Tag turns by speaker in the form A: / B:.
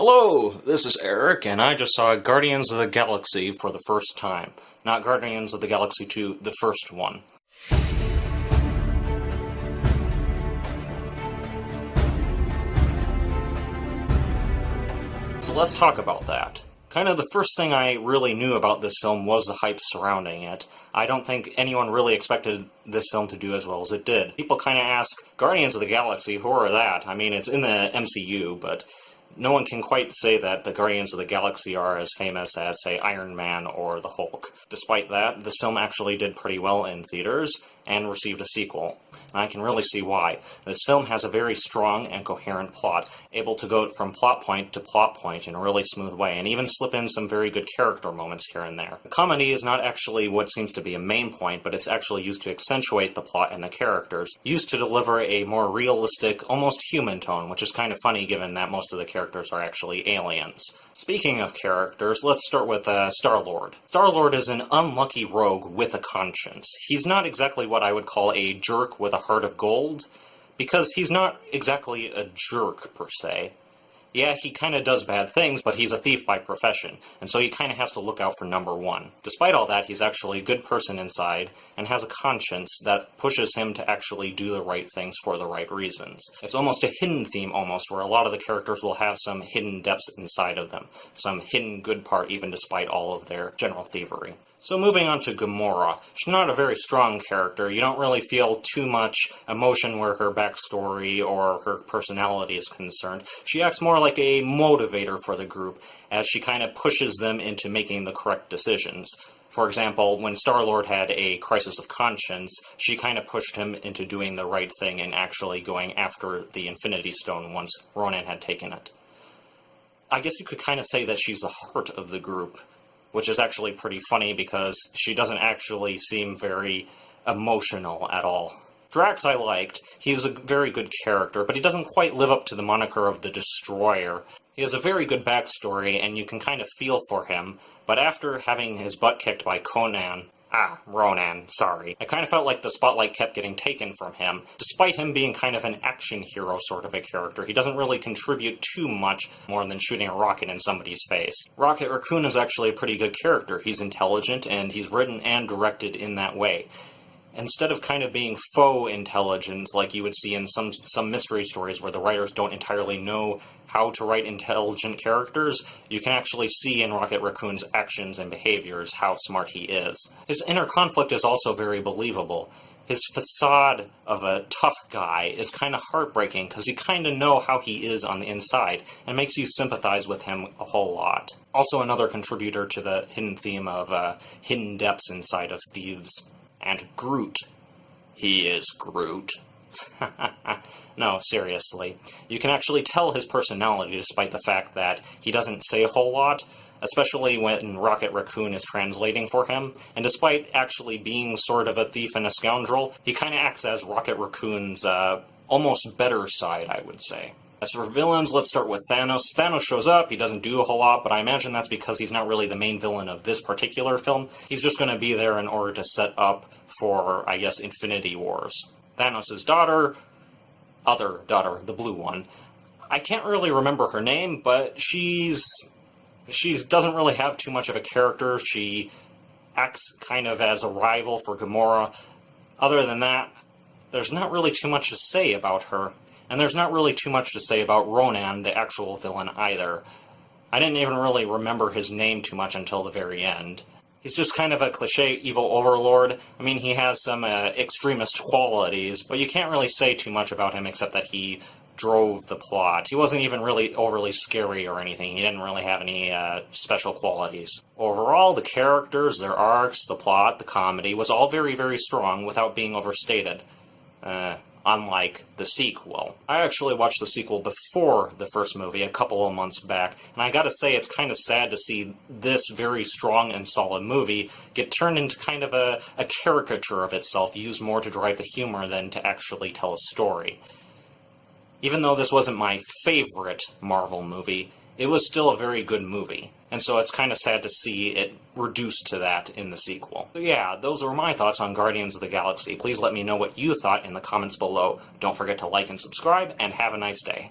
A: Hello, this is Eric, and I just saw Guardians of the Galaxy for the first time. Not Guardians of the Galaxy 2, the first one. So let's talk about that. Kind of the first thing I really knew about this film was the hype surrounding it. I don't think anyone really expected this film to do as well as it did. People kind of ask, Guardians of the Galaxy, who are that? I mean, it's in the MCU, but no one can quite say that the Guardians of the Galaxy are as famous as, say, Iron Man or the Hulk. Despite that, this film actually did pretty well in theaters and received a sequel. And I can really see why. This film has a very strong and coherent plot, able to go from plot point to plot point in a really smooth way, and even slip in some very good character moments here and there. The comedy is not actually what seems to be a main point, but it's actually used to accentuate the plot and the characters, used to deliver a more realistic, almost human tone, which is kind of funny given that most of the characters are actually aliens. Speaking of characters, let's start with Star-Lord. Star-Lord is an unlucky rogue with a conscience. He's not exactly what I would call a jerk with a heart of gold, because he's not exactly a jerk, per se. Yeah, he kind of does bad things, but he's a thief by profession, and so he kind of has to look out for number one. Despite all that, he's actually a good person inside, and has a conscience that pushes him to actually do the right things for the right reasons. It's almost a hidden theme, almost, where a lot of the characters will have some hidden depths inside of them, some hidden good part, even despite all of their general thievery. So moving on to Gamora, she's not a very strong character. You don't really feel too much emotion where her backstory or her personality is concerned. She acts more like a motivator for the group, as she kind of pushes them into making the correct decisions. For example, when Star-Lord had a crisis of conscience, she kind of pushed him into doing the right thing and actually going after the Infinity Stone once Ronan had taken it. I guess you could kind of say that she's the heart of the group, which is actually pretty funny because she doesn't actually seem very emotional at all. Drax I liked. He's a very good character, but he doesn't quite live up to the moniker of the Destroyer. He has a very good backstory, and you can kind of feel for him, but after having his butt kicked by Ronan, sorry. I kind of felt like the spotlight kept getting taken from him. Despite him being kind of an action hero sort of a character, he doesn't really contribute too much more than shooting a rocket in somebody's face. Raccoon is actually a pretty good character. He's intelligent, and he's written and directed in that way. Instead of kind of being faux intelligent like you would see in some mystery stories where the writers don't entirely know how to write intelligent characters, you can actually see in Raccoon's actions and behaviors how smart he is. His inner conflict is also very believable. His facade of a tough guy is kind of heartbreaking because you kind of know how he is on the inside and makes you sympathize with him a whole lot. Also another contributor to the hidden theme of hidden depths inside of thieves. And Groot. He is Groot. No, seriously. You can actually tell his personality despite the fact that he doesn't say a whole lot, especially when Raccoon is translating for him, and despite actually being sort of a thief and a scoundrel, he kind of acts as Raccoon's almost better side, I would say. As for villains, let's start with Thanos. Thanos shows up, he doesn't do a whole lot, but I imagine that's because he's not really the main villain of this particular film. He's just going to be there in order to set up for, I guess, Infinity Wars. Thanos' daughter, other daughter, the blue one, I can't really remember her name, but she doesn't really have too much of a character. She acts kind of as a rival for Gamora. Other than that, there's not really too much to say about her. And there's not really too much to say about Ronan, the actual villain, either. I didn't even really remember his name too much until the very end. He's just kind of a cliché evil overlord. I mean, he has some extremist qualities, but you can't really say too much about him except that he drove the plot. He wasn't even really overly scary or anything. He didn't really have any special qualities. Overall, the characters, their arcs, the plot, the comedy was all very, very strong without being overstated. Unlike the sequel. I actually watched the sequel before the first movie, a couple of months back, and I gotta say it's kind of sad to see this very strong and solid movie get turned into kind of a caricature of itself, used more to drive the humor than to actually tell a story. Even though this wasn't my favorite Marvel movie, it was still a very good movie. And so it's kind of sad to see it reduced to that in the sequel. So yeah, those are my thoughts on Guardians of the Galaxy. Please let me know what you thought in the comments below. Don't forget to like and subscribe, and have a nice day.